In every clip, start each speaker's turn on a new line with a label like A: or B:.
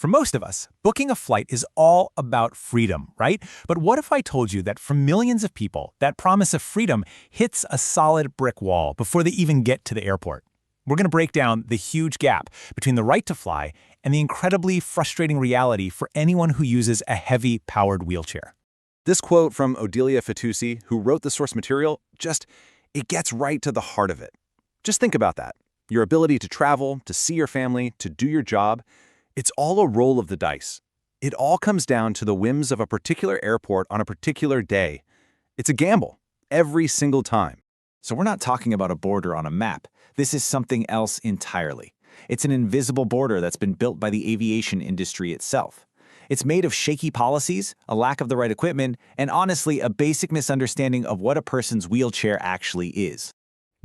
A: For most of us, booking a flight is all about freedom, right? But what if I told you that for millions of people, that promise of freedom hits a solid brick wall before they even get to the airport? We're going to break down the huge gap between the right to fly and the incredibly frustrating reality for anyone who uses a heavy-powered wheelchair.
B: This quote from Odelia-Ha, who wrote the source material, it gets right to the heart of it. Just think about that. Your ability to travel, to see your family, to do your job, it's all a roll of the dice. It all comes down to the whims of a particular airport on a particular day. It's a gamble, every single time.
C: So we're not talking about a border on a map. This is something else entirely. It's an invisible border that's been built by the aviation industry itself. It's made of shaky policies, a lack of the right equipment, and honestly, a basic misunderstanding of what a person's wheelchair actually is.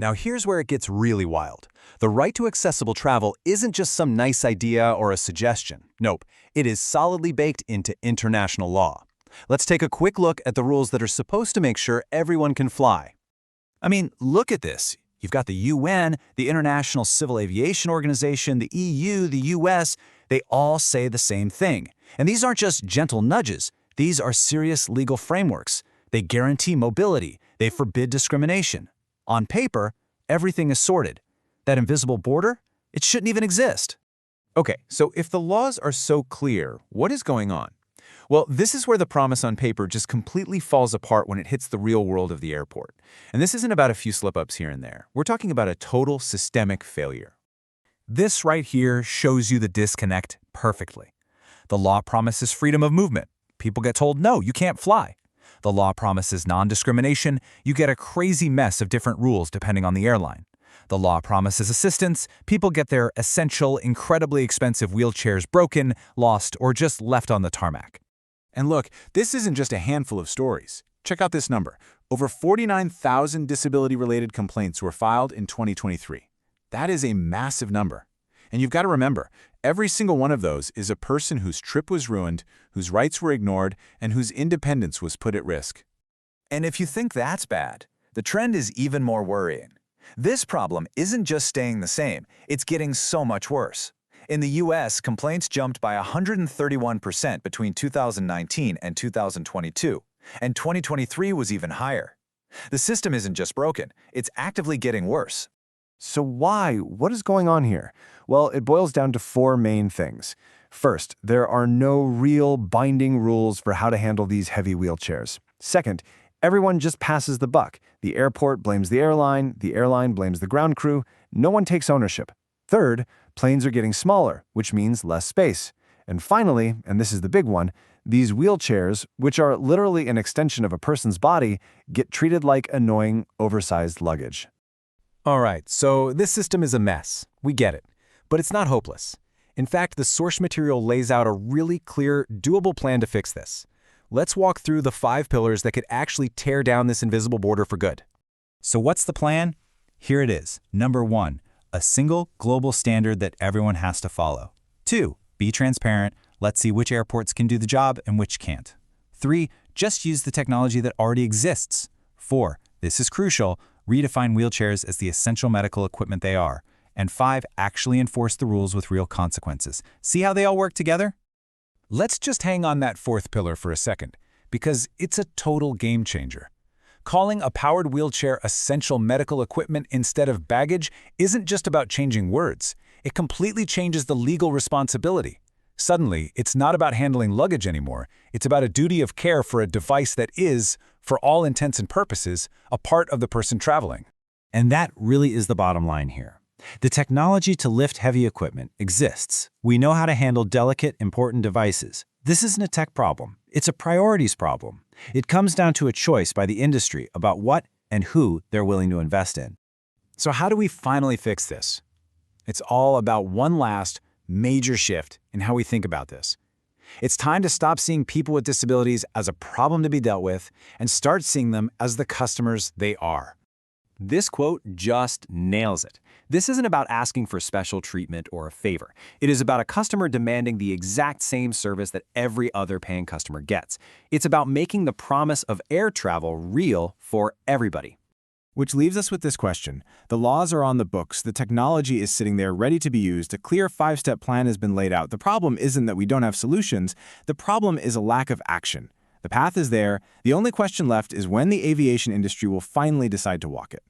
D: Now here's where it gets really wild. The right to accessible travel isn't just some nice idea or a suggestion. Nope, it is solidly baked into international law. Let's take a quick look at the rules that are supposed to make sure everyone can fly. I mean, look at this. You've got the UN, the International Civil Aviation Organization, the EU, the US. They all say the same thing. And these aren't just gentle nudges. These are serious legal frameworks. They guarantee mobility. They forbid discrimination. On paper, everything is sorted. That invisible border, it shouldn't even exist.
A: Okay, so if the laws are so clear, what is going on? Well, this is where the promise on paper just completely falls apart when it hits the real world of the airport. And this isn't about a few slip-ups here and there. We're talking about a total systemic failure. This right here shows you the disconnect perfectly. The law promises freedom of movement. People get told, no, you can't fly. The law promises non-discrimination. You get a crazy mess of different rules depending on the airline. The law promises assistance. People get their essential, incredibly expensive wheelchairs broken, lost, or just left on the tarmac. And look, this isn't just a handful of stories. Check out this number. Over 49,000 disability-related complaints were filed in 2023. That is a massive number. And you've got to remember, every single one of those is a person whose trip was ruined, whose rights were ignored, and whose independence was put at risk.
C: And if you think that's bad, the trend is even more worrying. This problem isn't just staying the same, it's getting so much worse. In the US, complaints jumped by 131% between 2019 and 2022, and 2023 was even higher. The system isn't just broken, it's actively getting worse.
E: So why? What is going on here? Well, it boils down to four main things. First, there are no real binding rules for how to handle these heavy wheelchairs. Second, everyone just passes the buck. The airport blames the airline blames the ground crew. No one takes ownership. Third, planes are getting smaller, which means less space. And finally, and this is the big one, these wheelchairs, which are literally an extension of a person's body, get treated like annoying, oversized luggage.
A: All right, so this system is a mess. We get it. But it's not hopeless. In fact, the source material lays out a really clear, doable plan to fix this. Let's walk through the 5 pillars that could actually tear down this invisible border for good. So what's the plan? Here it is. Number 1, a single global standard that everyone has to follow. 2, be transparent. Let's see which airports can do the job and which can't. 3, just use the technology that already exists. 4, this is crucial, redefine wheelchairs as the essential medical equipment they are. And 5, actually enforce the rules with real consequences. See how they all work together? Let's just hang on that 4th pillar for a second, because it's a total game changer. Calling a powered wheelchair essential medical equipment instead of baggage isn't just about changing words. It completely changes the legal responsibility. Suddenly, it's not about handling luggage anymore. It's about a duty of care for a device that is, for all intents and purposes, a part of the person traveling. And that really is the bottom line here. The technology to lift heavy equipment exists. We know how to handle delicate, important devices. This isn't a tech problem. It's a priorities problem. It comes down to a choice by the industry about what and who they're willing to invest in. So how do we finally fix this? It's all about one last, major shift in how we think about this. It's time to stop seeing people with disabilities as a problem to be dealt with and start seeing them as the customers they are. This quote just nails it. This isn't about asking for special treatment or a favor. It is about a customer demanding the exact same service that every other paying customer gets. It's about making the promise of air travel real for everybody.
E: Which leaves us with this question. The laws are on the books, the technology is sitting there ready to be used, a clear 5-step plan has been laid out. The problem isn't that we don't have solutions, the problem is a lack of action. The path is there, the only question left is when the aviation industry will finally decide to walk it.